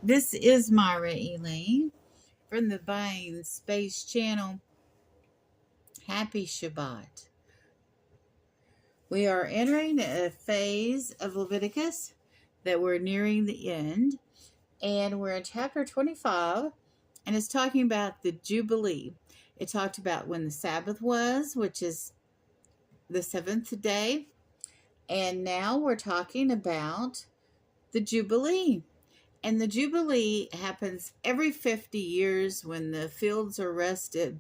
This is Myra Elaine from the Buying Space Channel. Happy Shabbat. We are entering a phase of Leviticus that we're nearing the end, and we're in chapter 25, and it's talking about the Jubilee. It talked about when the Sabbath was, which is the seventh day, and now we're talking about the Jubilee. And the Jubilee happens every 50 years when the fields are rested,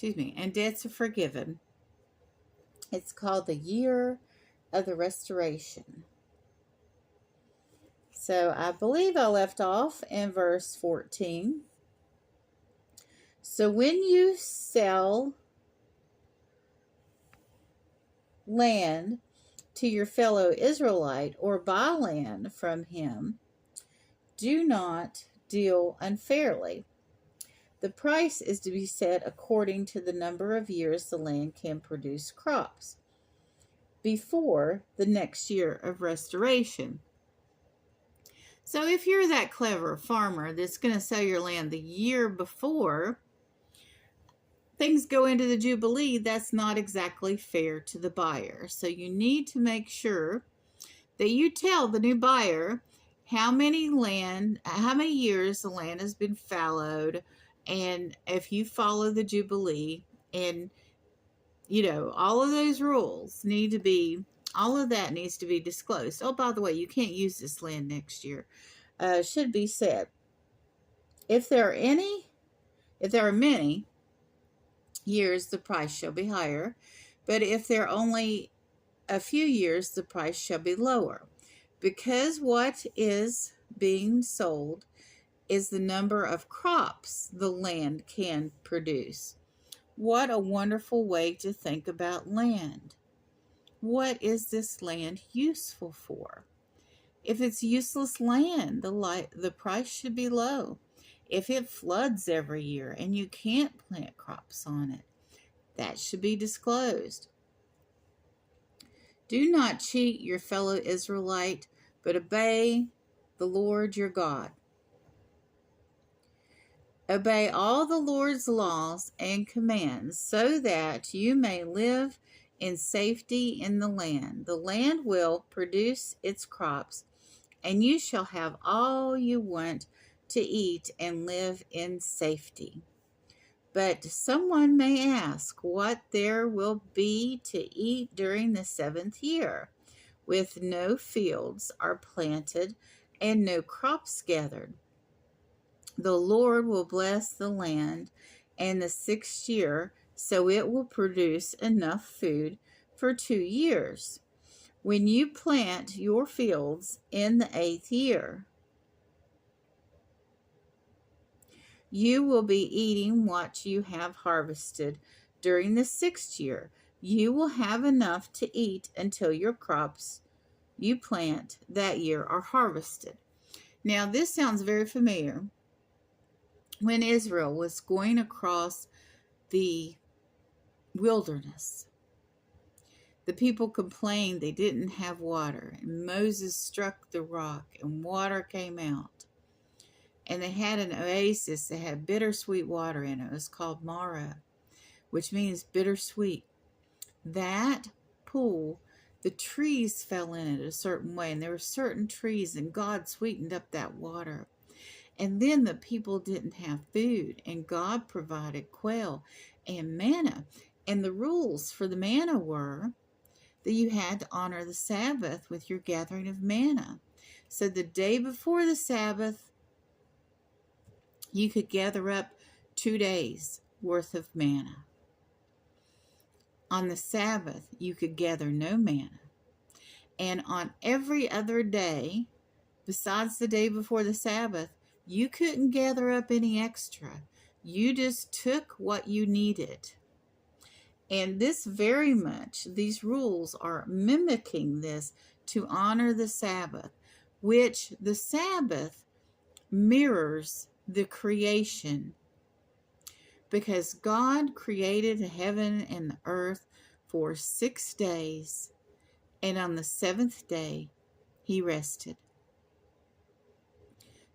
and debts are forgiven. It's called the year of the restoration. So I believe I left off in verse 14. So when you sell land to your fellow Israelite or buy land from him, do not deal unfairly. The price is to be set according to the number of years the land can produce crops before the next year of restoration. So if you're that clever farmer that's going to sell your land the year before things go into the Jubilee, that's not exactly fair to the buyer. So you need to make sure that you tell the new buyer how many years the land has been fallowed, and if you follow the Jubilee, and all of those rules all of that needs to be disclosed. Oh, by the way, you can't use this land next year. Should be said. If there are many years, the price shall be higher, but if there are only a few years, the price shall be lower, because what is being sold is the number of crops the land can produce. What a wonderful way to think about land. What is this land useful for? If it's useless land, the price should be low. If it floods every year and you can't plant crops on it, that should be disclosed. Do not cheat your fellow Israelite, but obey the Lord your God. Obey all the Lord's laws and commands so that you may live in safety in the land. The land will produce its crops, and you shall have all you want to eat and live in safety. But someone may ask what there will be to eat during the seventh year, with no fields are planted and no crops gathered. The Lord will bless the land in the sixth year, so it will produce enough food for 2 years. When you plant your fields in the 8th year, you will be eating what you have harvested during the 6th year. You will have enough to eat until your crops you plant that year are harvested. Now, this sounds very familiar. When Israel was going across the wilderness, the people complained they didn't have water, and Moses struck the rock and water came out. And they had an oasis that had bittersweet water in it. It was called Mara, which means bittersweet. That pool, the trees fell in it a certain way, and there were certain trees, and God sweetened up that water. And then the people didn't have food, and God provided quail and manna. And the rules for the manna were that you had to honor the Sabbath with your gathering of manna. So the day before the Sabbath, you could gather up 2 days worth of manna. On the Sabbath, you could gather no manna. And on every other day, besides the day before the Sabbath, you couldn't gather up any extra. You just took what you needed. And these rules are mimicking this to honor the Sabbath, which the Sabbath mirrors the creation, because God created heaven and the earth for 6 days, and on the 7th day, he rested.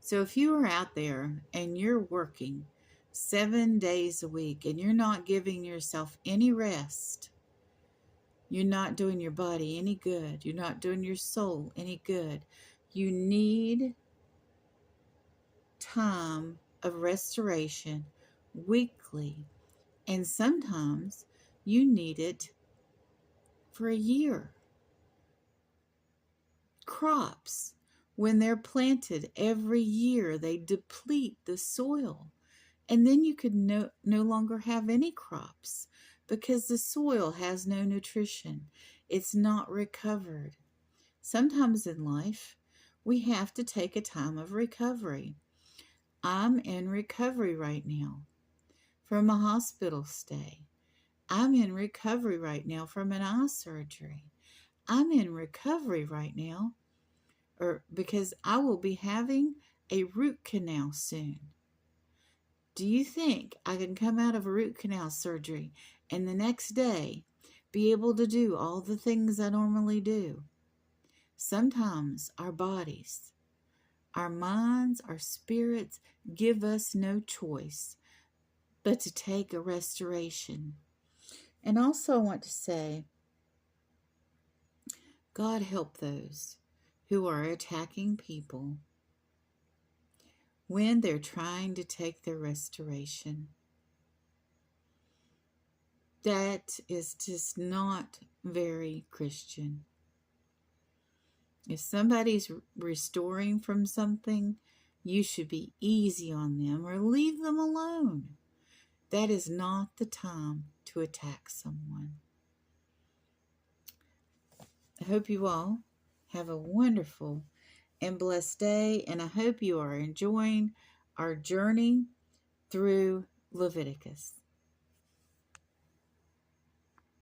So if you are out there and you're working 7 days a week and you're not giving yourself any rest, you're not doing your body any good, you're not doing your soul any good. You need time of restoration weekly, and sometimes you need it for a year. Crops, when they're planted every year, they deplete the soil. And then you could no longer have any crops because the soil has no nutrition. It's not recovered. Sometimes in life, we have to take a time of recovery. I'm in recovery right now from a hospital stay. I'm in recovery right now from an eye surgery. I'm in recovery right now because I will be having a root canal soon. Do you think I can come out of a root canal surgery and the next day be able to do all the things I normally do? Sometimes our bodies, our minds, our spirits give us no choice but to take a restoration. And also I want to say, God help those who are attacking people when they're trying to take their restoration. That is just not very Christian. If somebody's restoring from something, you should be easy on them or leave them alone. That is not the time to attack someone. I hope you all have a wonderful and blessed day, and I hope you are enjoying our journey through Leviticus.